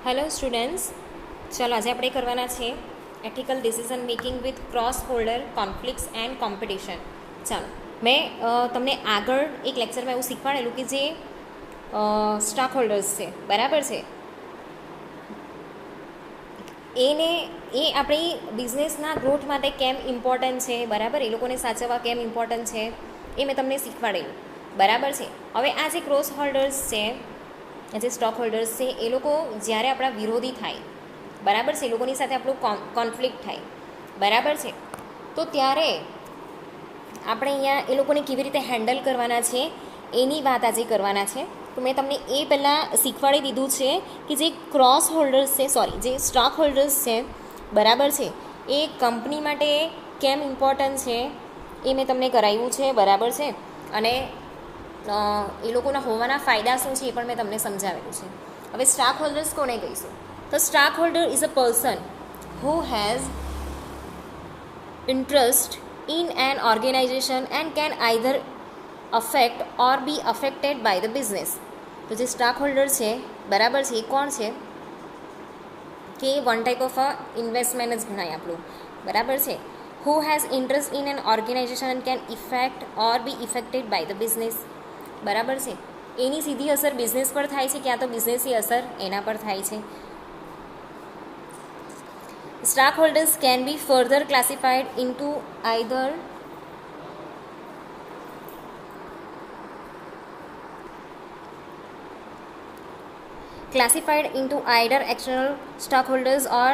Hello students, ચાલો આજે આપણે કરવાના છે ethical decision making with cross holder conflicts and competition. ચાલો, મેં તમને આગળ એક લેક્ચરમાં એવું શીખવાડેલું કે જે સ્ટોક હોલ્ડર્સ છે, બરાબર છે, એ આપણી બિઝનેસના ગ્રોથ માટે કેમ ઇમ્પોર્ટન્ટ છે, બરાબર, એ લોકોને સાચવવા કેમ ઇમ્પોર્ટન્ટ છે એ મેં તમને શીખવાડેલું, બરાબર છે. હવે આ જે ક્રોસ હોલ્ડર્સ છે, જે સ્ટોક હોલ્ડર્સ છે, એ લોકો જ્યારે આપણા વિરોધી થાય, બરાબર છે, એ લોકોની સાથે આપણું કોન્ફ્લિક્ટ થાય, બરાબર છે, તો ત્યારે આપણે અહીંયા એ લોકોને કેવી રીતે હેન્ડલ કરવાના છે એની વાત આજે કરવાના છે. તો મેં તમને એ પહેલાં શીખવાડી દીધું છે કે જે ક્રોસ હોલ્ડર્સ છે, જે સ્ટોક હોલ્ડર્સ છે, બરાબર છે, એ કંપની માટે કેમ ઇમ્પોર્ટન્ટ છે એ મેં તમને કરાવ્યું છે, બરાબર છે, અને એ લોકોના હોવાના ફાયદા શું છે એ પણ મેં તમને સમજાવેલું છે. હવે સ્ટોક હોલ્ડર્સ કોને કહીશું? તો stock holder is a person who has interest in an organization and can either affect or be affected by the business. તો જે સ્ટોક હોલ્ડર છે, બરાબર છે, એ કોણ છે કે વન ટાઈપ ઓફ ઇન્વેસ્ટમેન્ટ જ ગણાય આપણું, બરાબર છે. Who has interest in an organization and can effect or be effected by the business, બરાબર છે. એની સીધી અસર બિઝનેસ પર થાય છે, ક્યાં તો બિઝનેસની અસર એના પર થાય છે. Stockholders can be further classified into either external stockholders or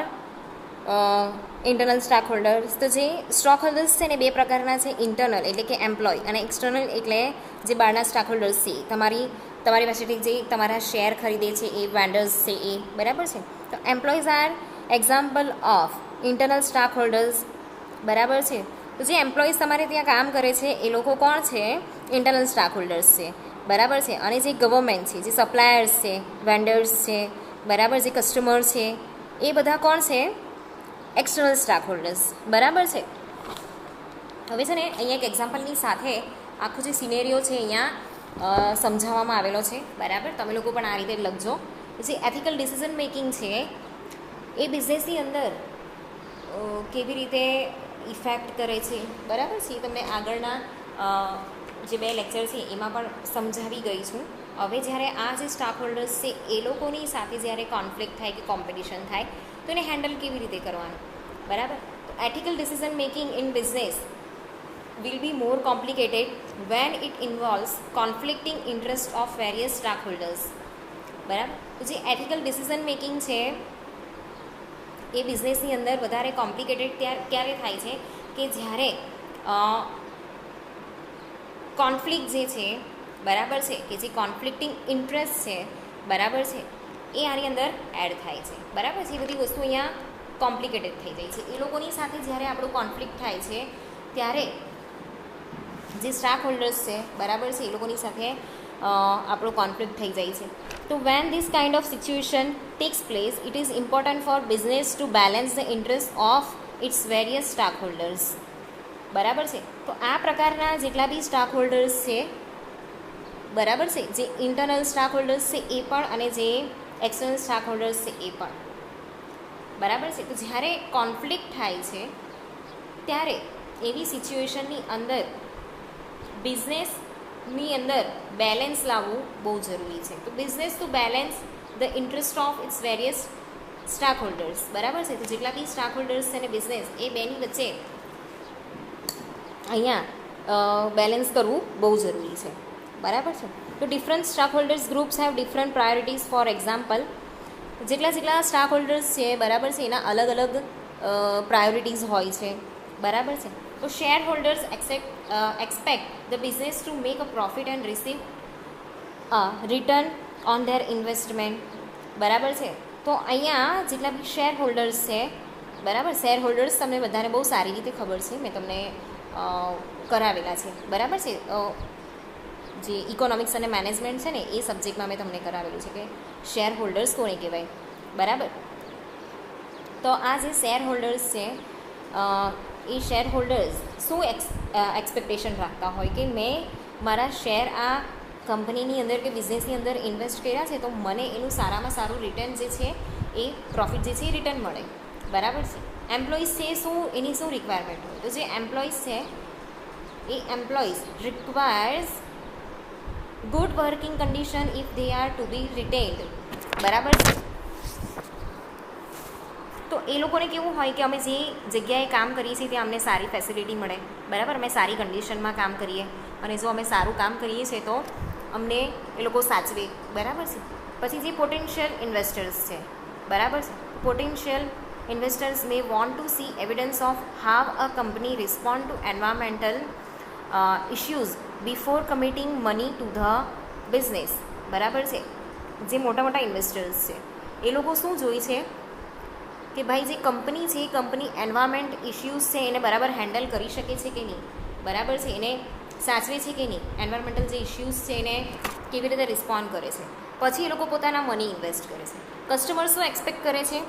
internal stockholders. તો જે સ્ટોક હોલ્ડર્સ છે ને બે પ્રકારના છે, ઇન્ટરનલ એટલે કે એમ્પ્લોય અને એક્સટર્નલ એટલે જે બહારના સ્ટોક હોલ્ડર્સ છે, તમારી પાસેથી જે તમારા શેર ખરીદે છે એ વેન્ડર્સ છે એ, બરાબર છે. તો employees are example of internal stock holders, બરાબર છે. તો જે એમ્પ્લોઈઝ તમારે ત્યાં કામ કરે છે એ લોકો કોણ છે? ઇન્ટરનલ સ્ટોક હોલ્ડર્સ છે, બરાબર છે. અને જે ગવર્મેન્ટ છે, જે સપ્લાયર્સ છે, વેન્ડર્સ છે, બરાબર, જે કસ્ટમર છે, એ બધા કોણ છે? એક્સટર્નલ સ્ટોક હોલ્ડર્સ, બરાબર છે. હવે છે ને અહીંયા એક એક્ઝામ્પલની સાથે આખું જે સિનેરિયો છે અહીંયા સમજાવવામાં આવેલો છે, બરાબર. તમે લોકો પણ આ રીતે લખજો. જે એથિકલ ડિસિઝન મેકિંગ છે એ બિઝનેસની અંદર કેવી રીતે ઇફેક્ટ કરે છે, બરાબર છે, એ તમને આગળના જે બે લેક્ચર છે એમાં પણ સમજાવી ગઈ છું. હવે જ્યારે આ જે સ્ટોક હોલ્ડર્સ છે એ લોકોની સાથે જ્યારે કોન્ફ્લિક્ટ થાય કે કોમ્પિટિશન થાય તો એને હેન્ડલ કેવી રીતે કરવાનું, બરાબર. તો ethical decision making in business will be more complicated when it involves conflicting interest of various stockholders, બરાબર. તો જે એથિકલ ડિસિઝન મેકિંગ છે એ બિઝનેસની અંદર વધારે કોમ્પ્લિકેટેડ ક્યારે થાય છે કે જ્યારે કોન્ફ્લિક્ટ જે છે, બરાબર છે, કે જે કોન્ફ્લિક્ટિંગ ઇન્ટરેસ્ટ છે, બરાબર છે, એ આની અંદર એડ થાય છે, બરાબર છે. એ બધી વસ્તુ અહીંયા કોમ્પ્લિકેટેડ થઈ જાય છે. એ લોકોની સાથે જ્યારે આપણું કોન્ફ્લિક્ટ થાય છે ત્યારે જે સ્ટોક હોલ્ડર્સ છે, બરાબર છે, એ લોકોની સાથે આપણું કોન્ફ્લિક્ટ થઈ જાય છે. તો when this kind of situation takes place, it is important for business to balance the interest of its various stockholders, બરાબર છે. તો આ પ્રકારના જેટલા બી સ્ટોક હોલ્ડર્સ છે, બરાબર છે, જે ઇન્ટરનલ સ્ટોક હોલ્ડર્સ છે એ પણ અને જે એક્સટર્નલ સ્ટોક હોલ્ડર્સ છે એ પણ, બરાબર છે. તો જ્યારે કોન્ફ્લિક્ટ થાય છે ત્યારે એવી સિચ્યુએશનની અંદર બિઝનેસની અંદર બેલેન્સ લાવવું બહુ જરૂરી છે. તો business to balance the interest of its various stock holders, બરાબર છે. તો જેટલા બી સ્ટોક હોલ્ડર્સ છે ને બિઝનેસ, એ બેની વચ્ચે અહીંયા બેલેન્સ કરવું બહુ જરૂરી છે, બરાબર છે. તો different stock holders groups have different priorities. For example, જેટલા સ્ટોક હોલ્ડર્સ છે, બરાબર છે, એના અલગ અલગ પ્રાયોરિટીઝ હોય છે, બરાબર છે. તો share holders expect the business to make a profit and receive a return on their investment, બરાબર છે. તો અહીંયા જેટલા બી શેર હોલ્ડર્સ છે, બરાબર, શેર હોલ્ડર્સ તમને બધાને બહુ સારી રીતે ખબર છે, મેં તમને કરાવેલા છે, બરાબર છે. જે ઇકોનોમિક્સ અને મેનેજમેન્ટ છે ને એ સબ્જેક્ટમાં મેં તમને કરાવેલું છે કે શેર હોલ્ડર્સ કોને કહેવાય, બરાબર. તો આ જે શેર હોલ્ડર્સ છે એ શેર હોલ્ડર્સ શું એક્સપેક્ટેશન રાખતા હોય કે મેં મારા શેર આ કંપનીની અંદર કે બિઝનેસની અંદર ઇન્વેસ્ટ કર્યા છે તો મને એનું સારામાં સારું રિટર્ન જે છે એ પ્રોફિટ જે છે એ રિટર્ન મળે, બરાબર છે. એમ્પ્લોઈઝ છે શું, એની શું રિક્વાયરમેન્ટ હોય, તો જે એમ્પ્લોઈઝ છે એ employees requires good working condition if they are to be retained, બરાબર છે. તો એ લોકોને કેવું હોય કે અમે જે જગ્યાએ કામ કરીએ છીએ ત્યાં અમને સારી ફેસિલિટી મળે, બરાબર, અમે સારી કન્ડિશનમાં કામ કરીએ અને જો અમે સારું કામ કરીએ છીએ તો અમને એ લોકો સાચવે, બરાબર છે. પછી જે પોટેન્શિયલ ઇન્વેસ્ટર્સ છે, બરાબર છે. Potential investors May want to C evidence of how a company respond two environmental issues before committing money to the business, બરાબર છે. જે મોટા મોટા ઇન્વેસ્ટર્સ છે એ લોકો શું જોઈ છે કે ભાઈ જે કંપની છે એ કંપની એન્વાયરમેન્ટ ઇશ્યુઝ છે એને બરાબર હેન્ડલ કરી શકે છે કે નહીં, બરાબર છે, એને સાચવે છે કે નહીં, એન્વાયરમેન્ટલ જે ઇશ્યુઝ છે એને કેવી રીતે રિસ્પોન્ડ કરે છે. પછી એ લોકો પોતાના મની ઇન્વેસ્ટ કરે છે. કસ્ટમર્સ શું એક્સપેક્ટ કરે છે,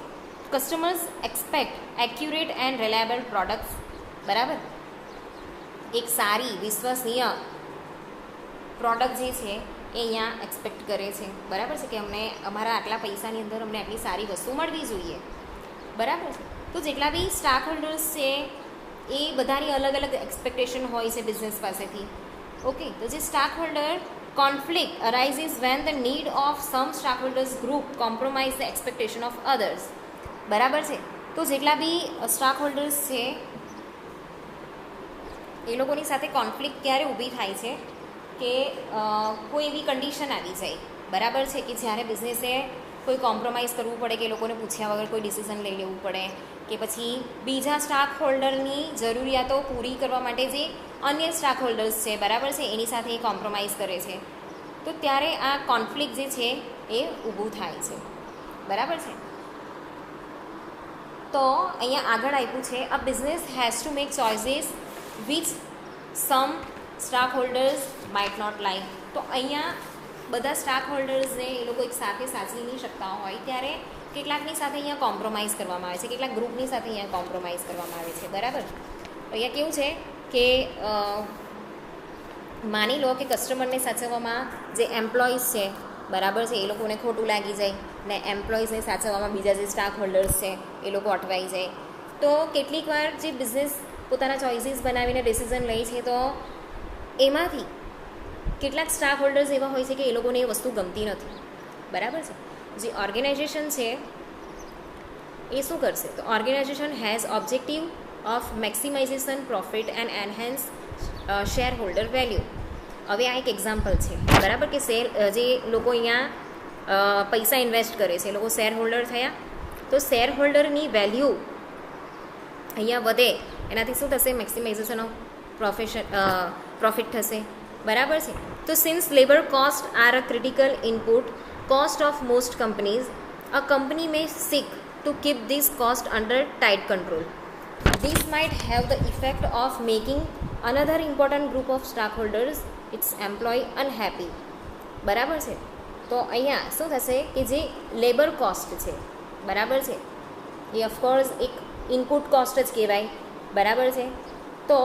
customers expect accurate and reliable products, બરાબર, એક સારી વિશ્વસનીય પ્રોડક્ટ જે છે એ અહીંયા એક્સપેક્ટ કરે છે, બરાબર છે, કે અમને અમારા આટલા પૈસાની અંદર અમને આટલી સારી વસ્તુ મળવી જોઈએ, બરાબર છે. તો જેટલા બી સ્ટાક હોલ્ડર્સ છે એ બધાની અલગ અલગ એક્સપેક્ટેશન હોય છે બિઝનેસ પાસેથી. ઓકે, તો જે stakeholder conflict arises when the need of some stakeholders group compromise the expectation of others, બરાબર છે. તો જેટલા બી સ્ટાક હોલ્ડર્સ છે એ લોકોની સાથે કોન્ફ્લિક્ટ ક્યારે ઊભી થાય છે કે કોઈ એવી કન્ડિશન આવી જાય, બરાબર છે, કે જ્યારે બિઝનેસે કોઈ કોમ્પ્રોમાઇઝ કરવું પડે કે એ લોકોને પૂછ્યા વગર કોઈ ડિસિઝન લઈ લેવું પડે કે પછી બીજા સ્ટાક હોલ્ડરની જરૂરિયાતો પૂરી કરવા માટે જે અન્ય સ્ટાક હોલ્ડર્સ છે, બરાબર છે, એની સાથે એ કોમ્પ્રોમાઇઝ કરે છે, તો ત્યારે આ કોન્ફ્લિક્ટ જે છે એ ઊભું થાય છે, બરાબર છે. તો અહીંયા આગળ આપ્યું છે a business has to make choices which some stakeholders might not like. તો અહીંયા બધા સ્ટાક હોલ્ડર્સને એ લોકો એક સાથે સાચવી નહીં શકતા હોય ત્યારે કેટલાકની સાથે અહીંયા કોમ્પ્રોમાઇઝ કરવામાં આવે છે, કેટલાક ગ્રુપની સાથે અહીંયા કોમ્પ્રોમાઇઝ કરવામાં આવે છે, બરાબર. અહીંયા કેવું છે કે માની લો કે કસ્ટમરને સાચવવામાં જે એમ્પ્લોઈઝ છે, બરાબર છે, એ લોકોને ખોટું લાગી જાય ને એમ્પ્લોઈઝને સાચવવામાં બીજા જે સ્ટાક હોલ્ડર્સ છે એ લોકો અટવાઈ જાય. તો કેટલીક વાર જે બિઝનેસ પોતાના ચોઇસીસ બનાવીને ડિસિઝન લે છે તો એમાંથી કેટલાક સ્ટાક હોલ્ડર્સ એવા હોય છે કે એ લોકોને એ વસ્તુ ગમતી નથી, બરાબર છે. જે ઓર્ગેનાઇઝેશન છે એ શું કરશે, તો organisation has objective of maximisation profit and enhance shareholder value. હવે આ એક એક્ઝામ્પલ છે, બરાબર, કે શેર જે લોકો અહીંયા પૈસા ઇન્વેસ્ટ કરે છે એ લોકો શેર હોલ્ડર થયા, તો શેર હોલ્ડરની વેલ્યુ અહીંયા વધે, એનાથી શું થશે, મેક્સિમાઇઝેશન ઓફ પ્રોફિટ થશે, બરાબર છે. તો since labour cost are a critical input cost of most companies, a company may seek to keep this cost under tight control. This might have the effect of making another important group of stakeholders its employ unhappy, બરાબર છે. તો અહીંયા શું થશે કે જે labour cost છે, બરાબર છે, એ ઓફકોર્સ એક ઇનપુટ કોસ્ટ જ કહેવાય, બરાબર છે. તો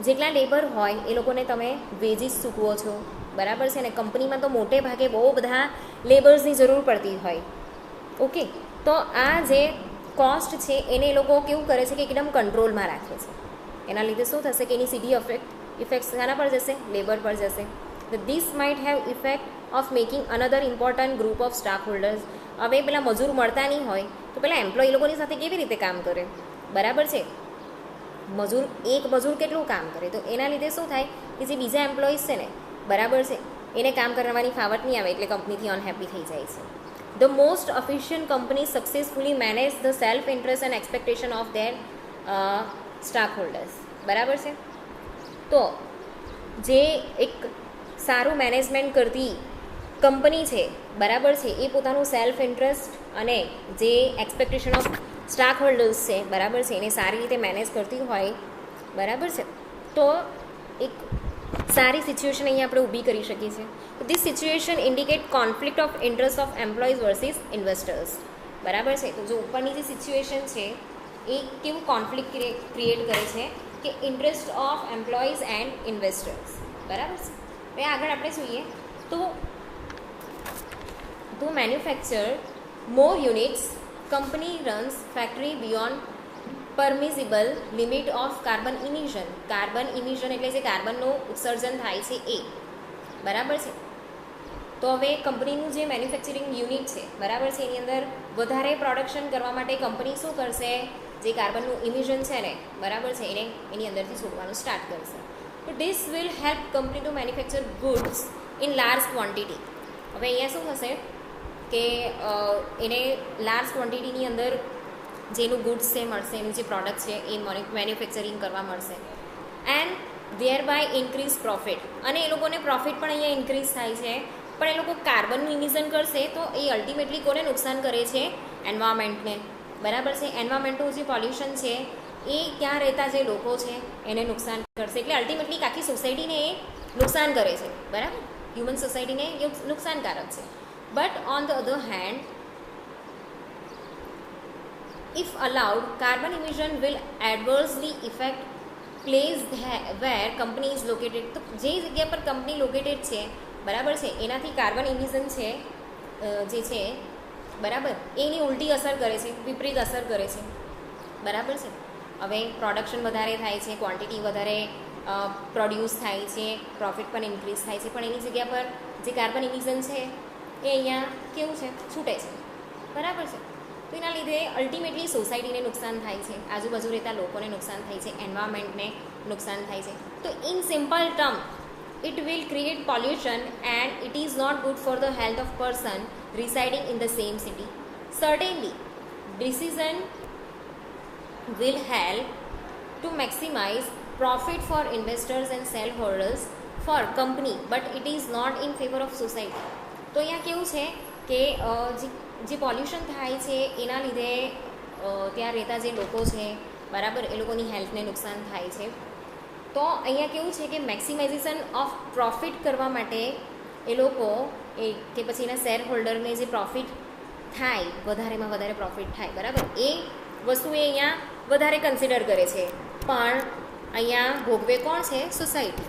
જેટલા લેબર હોય એ લોકોને તમે વેજીસ ચૂકવો છો, બરાબર છે, અને કંપનીમાં તો મોટે ભાગે બહુ બધા લેબર્સની જરૂર પડતી હોય. ઓકે, તો આ જે કોસ્ટ છે એને એ લોકો કેવું કરે છે કે એકદમ કંટ્રોલમાં રાખે છે. એના લીધે શું થશે કે એની સીધી ઇફેક્ટ શાના પર જશે, લેબર પર જશે. This might have effect of making another important group of stock holders. હવે પેલા મજૂર મળતા નહીં હોય તો પેલા એમ્પ્લોય લોકોની સાથે કેવી રીતે કામ કરે, બરાબર છે. એક મજૂર કેટલું કામ કરે, તો એના લીધે શું થાય કે જે બીજા એમ્પ્લોઈઝ છે ને, બરાબર છે, એને કામ કરવાની ફાવટ નહીં આવે એટલે કંપનીથી અનહેપી થઈ જાય છે. The most efficient company successfully manage the self interest and expectation of their stock holders, બરાબર છે. તો જે એક સારું મેનેજમેન્ટ કરતી કંપની છે, બરાબર છે, એ પોતાનું સેલ્ફ ઇન્ટરેસ્ટ અને જે એક્સપેક્ટેશન ઓફ સ્ટાક હોલ્ડર્સ છે, બરાબર છે, એને સારી રીતે મેનેજ કરતી હોય, બરાબર છે, તો એક સારી સિચ્યુએશન અહીંયા આપણે ઊભી કરી શકીએ છીએ. This situation indicate conflict of interest of employees versus investors, બરાબર છે. તો જો ઉપરની જે સિચ્યુએશન છે એ કેવું કોન્ફ્લિક્ટ ક્રિએટ કરે છે કે interest of employees and investors, બરાબર છે. હવે આગળ આપણે જોઈએ તો manufacture more units, company runs factory beyond permissible limit of carbon emission. Carbon emission એટલે જે કાર્બનનું ઉત્સર્જન થાય છે એ, બરાબર છે. તો હવે કંપનીનું જે મેન્યુફેક્ચરિંગ યુનિટ છે, બરાબર છે, એની અંદર વધારે પ્રોડક્શન કરવા માટે કંપની શું કરશે, જે કાર્બનનું ઇમિશન છે ને, બરાબર છે, એને એની અંદરથી છોડવાનું સ્ટાર્ટ કરશે. તો this will help company to manufacture goods in large quantity. હવે અહીંયા શું થશે કે એને લાર્જ ક્વોન્ટિટીની અંદર જેનું ગુડ્સ છે મળશે, એનું જે પ્રોડક્ટ છે એ મેન્યુફેક્ચરિંગ કરવા મળશે. And thereby increase profit, અને એ લોકોને પ્રોફિટ પણ અહીંયા ઇન્ક્રીઝ થાય છે. પણ એ લોકો કાર્બનનું ઇમિશન કરશે તો એ અલ્ટિમેટલી કોને નુકસાન કરે છે? એન્વાયરમેન્ટને, બરાબર છે. એન્વાયરમેન્ટનું જે પોલ્યુશન છે એ ત્યાં રહેતા જે લોકો છે એને નુકસાન કરશે. એટલે અલ્ટિમેટલી આખી સોસાયટીને એ નુકસાન કરે છે, બરાબર, હ્યુમન સોસાયટીને એ નુકસાનકારક છે. But on the other hand, if allowed, carbon emission will adversely affect place where company is located. તો જે જગ્યા પર કંપની લોકેટેડ છે, બરાબર છે, એનાથી કાર્બન ઇમિશન છે જે છે, બરાબર, એની ઉલટી અસર કરે છે, વિપરીત અસર કરે છે, બરાબર છે. હવે પ્રોડક્શન વધારે થાય છે, ક્વોન્ટિટી વધારે પ્રોડ્યુસ થાય છે, પ્રોફિટ પણ ઇન્ક્રીઝ થાય છે, પણ એની જગ્યા પર જે કાર્બન ઇમિશન છે એ અહીંયા કેવું છે? છૂટે છે, બરાબર છે. તો એના લીધે અલ્ટિમેટલી સોસાયટીને નુકસાન થાય છે, આજુબાજુ રહેતા લોકોને નુકસાન થાય છે, એન્વાયરમેન્ટને નુકસાન થાય છે. તો in simple term, it will create pollution and it is not good for the health of person residing in the same city. Certainly, decision will help to maximize profit for investors and shareholders for company, but it is not in favor of society. તો અહીંયા કેવું છે કે જે pollution થાય છે એના લીધે ત્યાં રહેતા જે લોકો છે, બરાબર, એ લોકોની હેલ્થને નુકસાન થાય છે. તો અહીંયા કેવું છે કે મેક્સિમાઇઝેશન ઓફ પ્રોફિટ કરવા માટે એ લોકો કે પછી એના શેર હોલ્ડરને જે પ્રોફિટ થાય, વધારેમાં વધારે પ્રોફિટ થાય, બરાબર, એ વસ્તુ એ અહીંયા વધારે કન્સિડર કરે છે. પણ અહીંયા ભોગવે કોણ છે? સોસાયટી,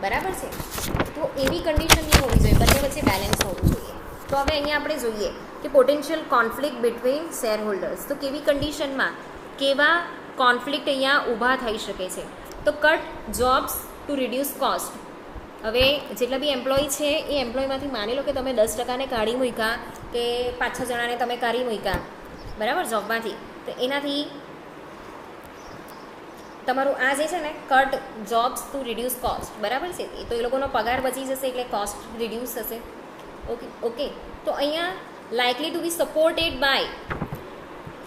બરાબર છે. તો એવી કન્ડિશન નહીં હોવી જોઈએ, બંને વચ્ચે બેલેન્સ હોવું જોઈએ. તો હવે અહીંયા આપણે જોઈએ કે potential conflict between share holders. તો કેવી કન્ડિશનમાં કેવા કોન્ફ્લિક્ટ અહીંયા ઊભા થઈ શકે છે? તો cut jobs to reduce cost. હવે જેટલા બી એમ્પ્લોય છે એ એમ્પ્લોયમાંથી માની લો કે તમે 10%ને કાઢી મૂક્યા કે 5-6 જણાને તમે કાઢી મૂક્યા, બરાબર, જોબમાંથી. તો એનાથી તમારું આ જે છે ને, cut jobs to reduce cost, બરાબર છે, તો એ લોકોનો પગાર બચી જશે એટલે કોસ્ટ રિડ્યુસ થશે. ઓકે. તો અહીંયા likely to be supported by,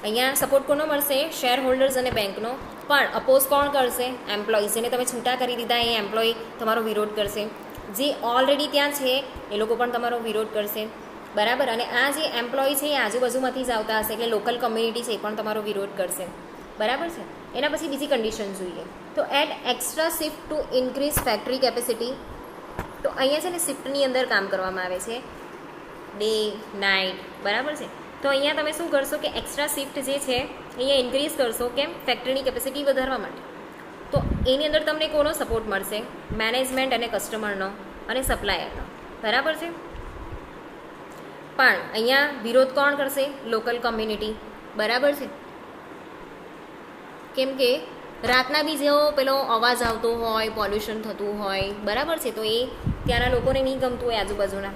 અહીંયા સપોર્ટ કોનો મળશે? શેર હોલ્ડર્સ અને બેંકનો. પણ અપોઝ કોણ કરશે? એમ્પ્લોઈઝ. જેને તમે છૂટા કરી દીધા એ એમ્પ્લોય તમારો વિરોધ કરશે. જે ઓલરેડી ત્યાં છે એ લોકો પણ તમારો વિરોધ કરશે, બરાબર. અને આ જે એમ્પ્લોય છે એ આજુબાજુમાંથી જ આવતા હશે, એટલે લોકલ કમ્યુનિટી છે એ પણ તમારો વિરોધ કરશે, બરાબર છે. એના પછી બીજી કન્ડિશન જોઈએ તો add extra shift to increase factory capacity. તો અહીંયા છે ને શિફ્ટની અંદર કામ કરવામાં આવે છે, ડે નાઇટ, બરાબર છે. તો અહીંયા તમે શું કરશો કે એક્સ્ટ્રા શિફ્ટ જે છે અહીંયા ઇન્ક્રીઝ કરશો. કેમ? ફેક્ટરીની કેપેસિટી વધારવા માટે. તો એની અંદર તમને કોનો સપોર્ટ મળશે? મેનેજમેન્ટ અને કસ્ટમરનો અને સપ્લાયરનો, બરાબર છે. પણ અહીંયા વિરોધ કોણ કરશે? લોકલ કોમ્યુનિટી, બરાબર છે. કેમ કે રાતના બી જેવો પેલો અવાજ આવતો હોય, પોલ્યુશન થતું હોય, બરાબર છે, તો એ ત્યાંના લોકોને નહીં ગમતું હોય આજુબાજુના.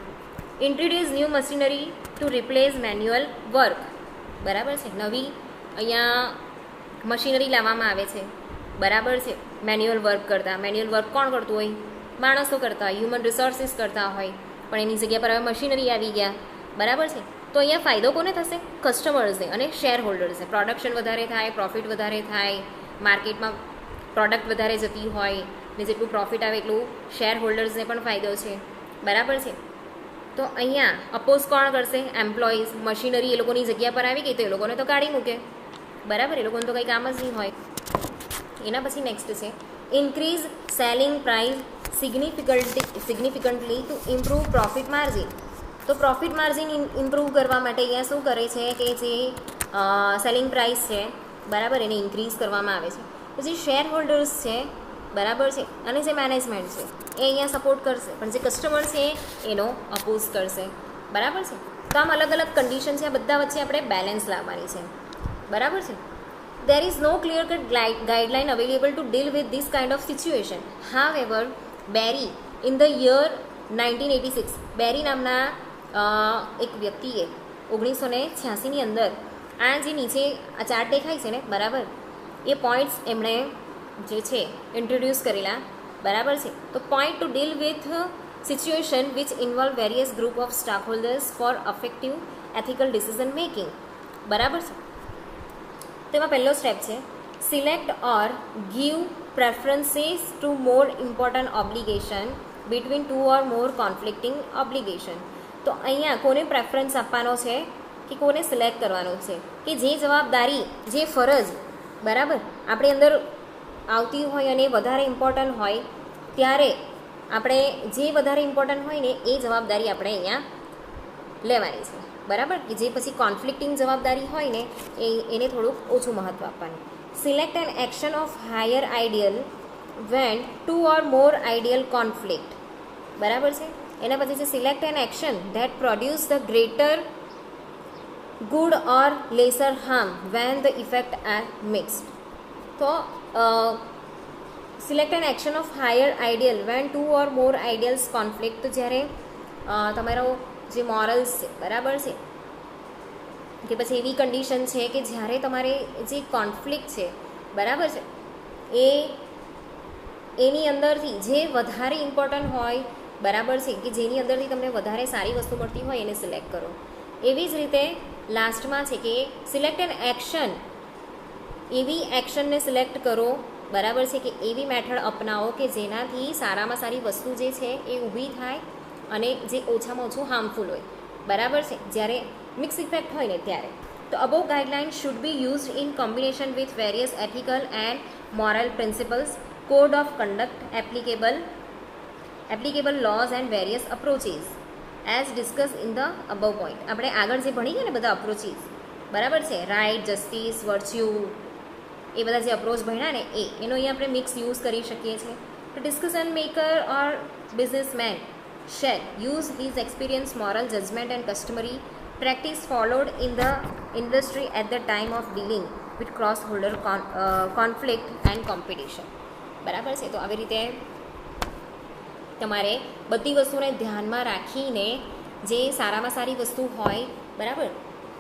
Introduce new machinery to replace manual work, બરાબર છે. નવી અહીંયા મશીનરી લાવવામાં આવે છે, બરાબર છે, મેન્યુઅલ વર્ક કરતાં. મેન્યુઅલ વર્ક કોણ કરતું હોય? માણસો કરતા હોય, હ્યુમન રિસોર્સિસ કરતા હોય, પણ એની જગ્યા પર હવે મશીનરી આવી ગયા, બરાબર છે. તો અહીંયા ફાયદો કોને થશે? કસ્ટમર્સને અને શેર હોલ્ડર્સને. પ્રોડક્શન વધારે થાય, પ્રોફિટ વધારે થાય, માર્કેટમાં પ્રોડક્ટ વધારે જતી હોય ને જેટલું પ્રોફિટ આવે એટલું શેર હોલ્ડર્સને પણ ફાયદો છે, બરાબર છે. તો અહીંયા અપોઝ કોણ કરશે? એમ્પ્લોઈઝ. મશીનરી એ લોકોની જગ્યા પર આવી ગઈ તો એ લોકોને તો કાઢી મૂકે, બરાબર, એ લોકોને તો કંઈ કામ જ નહીં હોય. એના પછી નેક્સ્ટ છે increase selling price significantly to improve profit margin. તો પ્રોફિટ માર્જિન ઇમ્પ્રૂવ કરવા માટે અહીંયા શું કરે છે કે જે સેલિંગ પ્રાઇસ છે, બરાબર, એને ઇન્ક્રીઝ કરવામાં આવે છે. તો જે શેર હોલ્ડર્સ છે, બરાબર છે, અને જે મેનેજમેન્ટ છે એ અહીંયા સપોર્ટ કરશે, પણ જે કસ્ટમર છે એનો અપોઝ કરશે, બરાબર છે. તો આમ અલગ અલગ કન્ડિશન છે, આ બધા વચ્ચે આપણે બેલેન્સ લાવવાની છે, બરાબર છે. There is no clear-cut guideline available to deal with this kind of situation. However, Barry, in the year 1986, બેરી નામના એક વ્યક્તિએ 1986ની અંદર આ જે નીચે આ ચાર્ટ દેખાય છે ને, બરાબર, એ પોઈન્ટ્સ એમણે જે છે ઇન્ટ્રોડ્યુસ કરેલા, બરાબર છે. તો point to deal with situation which involve various group of stakeholders for effective ethical decision making, બરાબર છે. તેમાં પહેલો સ્ટેપ છે select or give preferences to more important obligation between two or more conflicting obligation. તો અહીંયા કોને preference આપવાનો છે કે કોને સિલેક્ટ કરવાનો છે કે જે જવાબદારી, જે ફરજ, બરાબર, આપણી અંદર આવતી હોય અને વધારે ઇમ્પોર્ટન્ટ હોય ત્યારે આપણે જે વધારે ઇમ્પોર્ટન્ટ હોય ને એ જવાબદારી આપણે અહીંયા લેવાની છે, બરાબર. કે જે પછી કોન્ફ્લિક્ટિંગ જવાબદારી હોય ને એને થોડુંક ઓછું મહત્ત્વ આપવાનું. Select an action of higher ideal when two or more ideal conflict, બરાબર છે. એના પછી છે select an action that produce the greater good or lesser harm when the effect are mixed. તો select an action of higher ideal when two or more ideals conflict. તો જ્યારે તમારો જે મોરલ્સ છે, બરાબર છે, કે પછી એવી કન્ડિશન છે કે જ્યારે તમારે જે કોન્ફ્લિક્ટ છે, બરાબર છે, એની અંદરથી જે વધારે ઇમ્પોર્ટન્ટ હોય, બરાબર છે, કે જેની અંદરથી તમને વધારે સારી વસ્તુ મળતી હોય એને સિલેક્ટ કરો. એવી જ રીતે લાસ્ટમાં છે કે સિલેક્ટ એન એક્શન, એવી એક્શનને સિલેક્ટ કરો, બરાબર છે, કે એવી મેથડ અપનાવો કે જેનાથી સારામાં સારી વસ્તુ જે છે એ ઊભી થાય અને જે ઓછામાં ઓછું હાર્મફુલ હોય, બરાબર છે, જ્યારે મિક્સ ઇફેક્ટ હોય ને ત્યારે. તો above guideline should be used in combination with various ethical and moral principles, code of conduct, applicable lose and various approaches as discuss in the above point. આપણે આગળ જે ભણી ગયા ને બધા અપ્રોચીસ, બરાબર છે, રાઇટ, જસ્ટિસ, વર્ચ્યુ, એ બધા જે અપ્રોચ ભણ્યા ને એનો અહીંયા આપણે મિક્સ યુઝ કરી શકીએ છીએ. તો discussion maker or businessman shall use his experience, moral judgment and customary practice followed in the industry at the time of dealing with cross-holder conflict and competition, બરાબર છે. તો આવી રીતે તમારે બધી વસ્તુને ધ્યાનમાં રાખીને જે સારામાં સારી વસ્તુ હોય, બરાબર,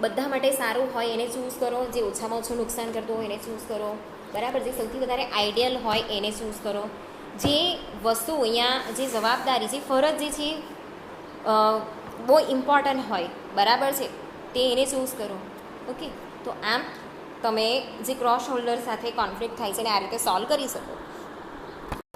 બધા માટે સારું હોય એને ચૂઝ કરો, જે ઓછામાં ઓછું નુકસાન કરતું હોય એને ચૂઝ કરો, બરાબર, જે સૌથી વધારે આઈડિયલ હોય એને ચૂઝ કરો, જે વસ્તુ અહીંયા જે જવાબદારી, જે ફરજ જે છે બહુ ઇમ્પોર્ટન્ટ હોય, બરાબર છે, તે એને ચૂઝ કરો. ઓકે, તો આમ તમે જે ક્રોસ હોલ્ડર સાથે કોન્ફ્લિક્ટ થાય છે એને આ રીતે સોલ્વ કરી શકો.